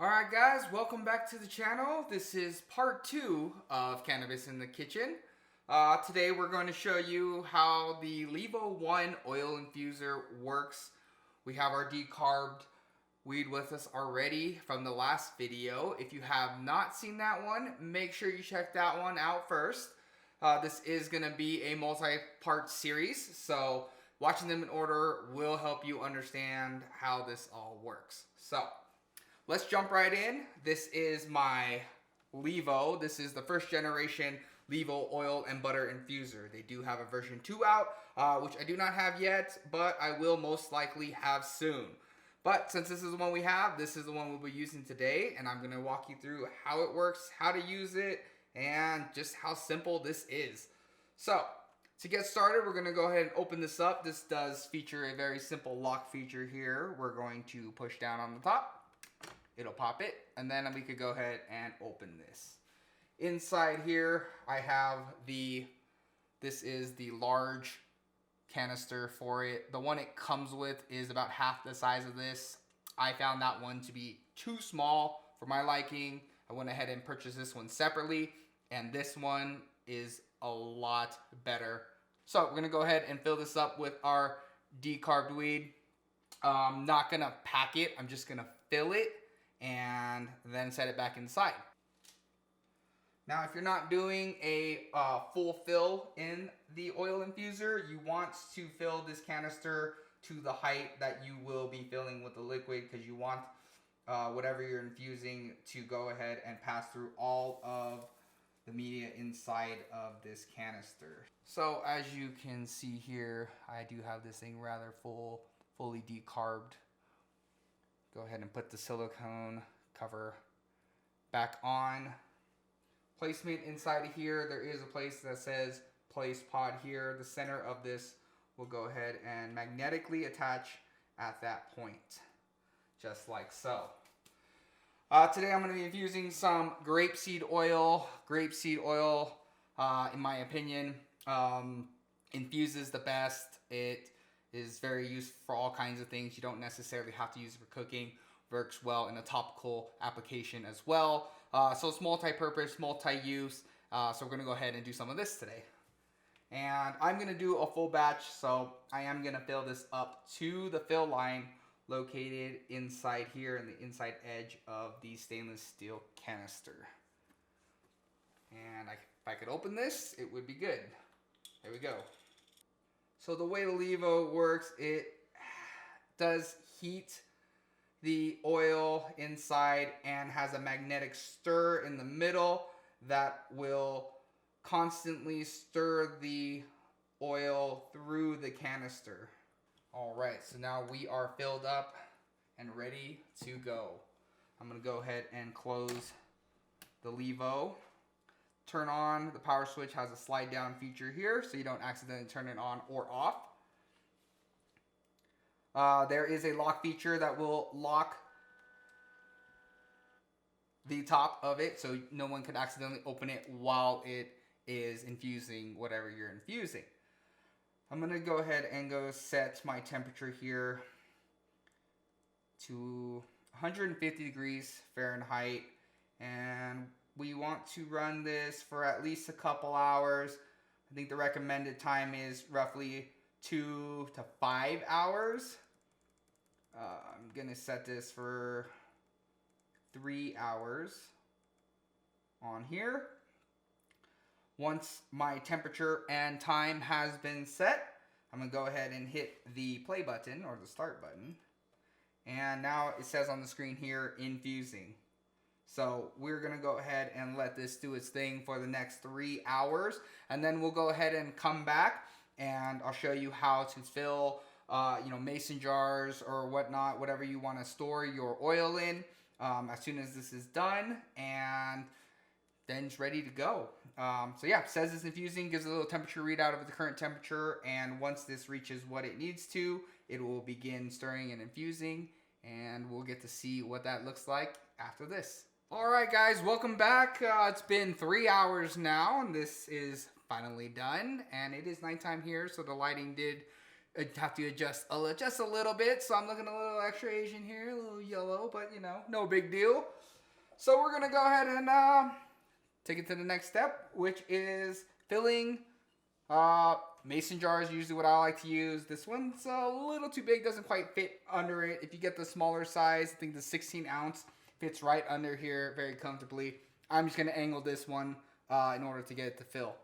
Alright guys, welcome back to the channel. This is part 2 of Cannabis in the Kitchen. Today we're going to show you how the Lēvo 1 oil infuser works. We have our decarbed weed with us already from the last video. If you have not seen that one, make sure you check that one out first. This is going to be a multi-part series, so watching them in order will help you understand how this all works. So let's jump right in. This is my Lēvo. This is the first generation Lēvo oil and butter infuser. They do have a version 2 out, which I do not have yet, but I will most likely have soon. But since this is the one we have, this is the one we'll be using today, and I'm going to walk you through how it works, how to use it, and just how simple this is. So, to get started, we're going to go ahead and open this up. This does feature a very simple lock feature here. We're going to push down on the top. It'll pop it, and then we could go ahead and open this. Inside here, I have this is the large canister for it. The one it comes with is about half the size of this. I found that one to be too small for my liking. I went ahead and purchased this one separately, and this one is a lot better. So we're gonna go ahead and fill this up with our decarbed weed. I'm not gonna pack it, I'm just gonna fill it and then set it back inside. Now, if you're not doing a full fill in the oil infuser, you want to fill this canister to the height that you will be filling with the liquid, because you want whatever you're infusing to go ahead and pass through all of the media inside of this canister. So as you can see here, I do have this thing rather fully decarbed. Go ahead and put the silicone cover back on. Placement inside of here, there is a place that says place pod here. The center of this will go ahead and magnetically attach at that point, just like so. Today I'm going to be infusing some grapeseed oil. Grapeseed oil, in my opinion, infuses the best. It is very useful for all kinds of things. You don't necessarily have to use it for cooking. Works well in a topical application as well. So it's multi-purpose, multi-use. So we're going to go ahead and do some of this today. And I'm going to do a full batch, so I am going to fill this up to the fill line located inside here in the inside edge of the stainless steel canister. And if I could open this, it would be good. There we go. So the way the Lēvo works, it does heat the oil inside and has a magnetic stir in the middle that will constantly stir the oil through the canister. Alright, so now we are filled up and ready to go. I'm going to go ahead and close the Lēvo. Turn on, the power switch has a slide down feature here so you don't accidentally turn it on or off. There is a lock feature that will lock the top of it so no one could accidentally open it while it is infusing whatever you're infusing. I'm going to go ahead and set my temperature here to 150 degrees Fahrenheit, and we want to run this for at least a couple hours. I think the recommended time is roughly 2 to 5 hours. I'm going to set this for 3 hours on here. Once my temperature and time has been set, I'm going to go ahead and hit the play button or the start button. And now it says on the screen here, infusing. So we're going to go ahead and let this do its thing for the next 3 hours. And then we'll go ahead and come back and I'll show you how to fill mason jars or whatnot, whatever you want to store your oil in, as soon as this is done, and then it's ready to go. So yeah, it says it's infusing, gives a little temperature readout of the current temperature, and once this reaches what it needs to, it will begin stirring and infusing, and we'll get to see what that looks like after this. Alright guys, welcome back. It's been 3 hours now, and this is finally done, and it is nighttime here, so the lighting did I have to adjust just a little bit. So I'm looking a little extra Asian here, a little yellow, but you know, no big deal. So we're gonna go ahead and take it to the next step, which is filling. Mason jar is usually what I like to use. This one's a little too big, doesn't quite fit under it. If you get the smaller size, I think the 16 ounce fits right under here very comfortably. I'm just going to angle this one in order to get it to fill.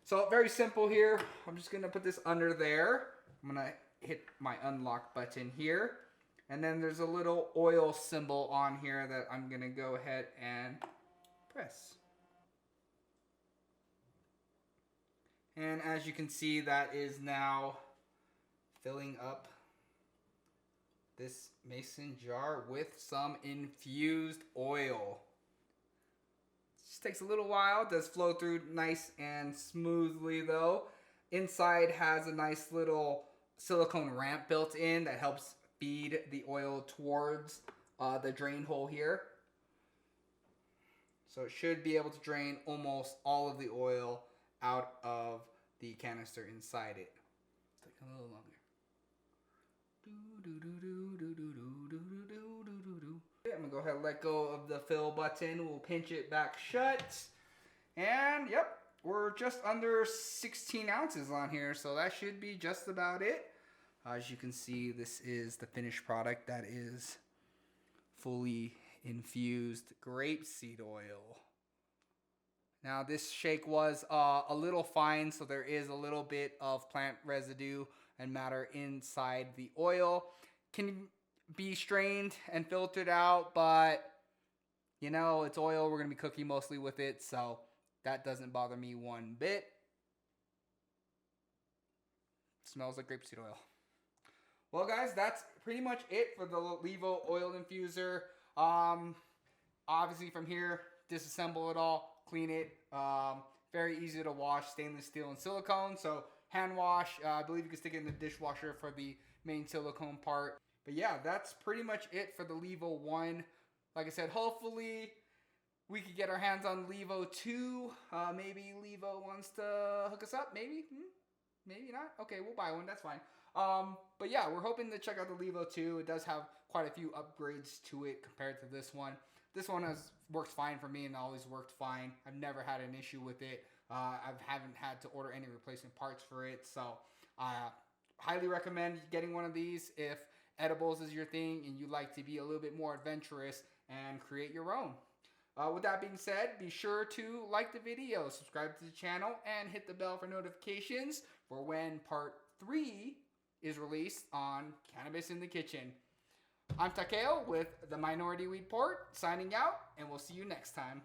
So very simple here. I'm just going to put this under there. I'm going to hit my unlock button here. And then there's a little oil symbol on here that I'm going to go ahead and press. And as you can see, that is now filling up this mason jar with some infused oil. Just takes a little while. It does flow through nice and smoothly though. Inside has a nice little silicone ramp built in that helps feed the oil towards the drain hole here. So it should be able to drain almost all of the oil out of the canister inside it. It's taking a little longer. I'm gonna go ahead and let go of the fill button. We'll pinch it back shut. And yep, we're just under 16 ounces on here, so that should be just about it. As you can see, this is the finished product that is fully infused grapeseed oil. Now this shake was a little fine, so there is a little bit of plant residue and matter inside the oil. Can be strained and filtered out, but you know, it's oil. We're going to be cooking mostly with it, so that doesn't bother me one bit. Smells like grapeseed oil. Well guys, that's pretty much it for the Lēvo oil infuser. Obviously from here, disassemble it all. Clean it. Very easy to wash, stainless steel and silicone. So hand wash. I believe you can stick it in the dishwasher for the main silicone part. But yeah, that's pretty much it for the Lēvo 1. Like I said, hopefully we could get our hands on Lēvo 2. Maybe Lēvo wants to hook us up. Maybe. Maybe not. Okay, we'll buy one. That's fine. But yeah, we're hoping to check out the Lēvo 2. It does have quite a few upgrades to it compared to this one. This one works fine for me and always worked fine. I've never had an issue with it. I haven't had to order any replacement parts for it. So I highly recommend getting one of these if edibles is your thing and you like to be a little bit more adventurous and create your own. With that being said, be sure to like the video, subscribe to the channel, and hit the bell for notifications for when part 3 is released on Cannabis in the Kitchen. I'm Takeo with the Minority Report, signing out, and we'll see you next time.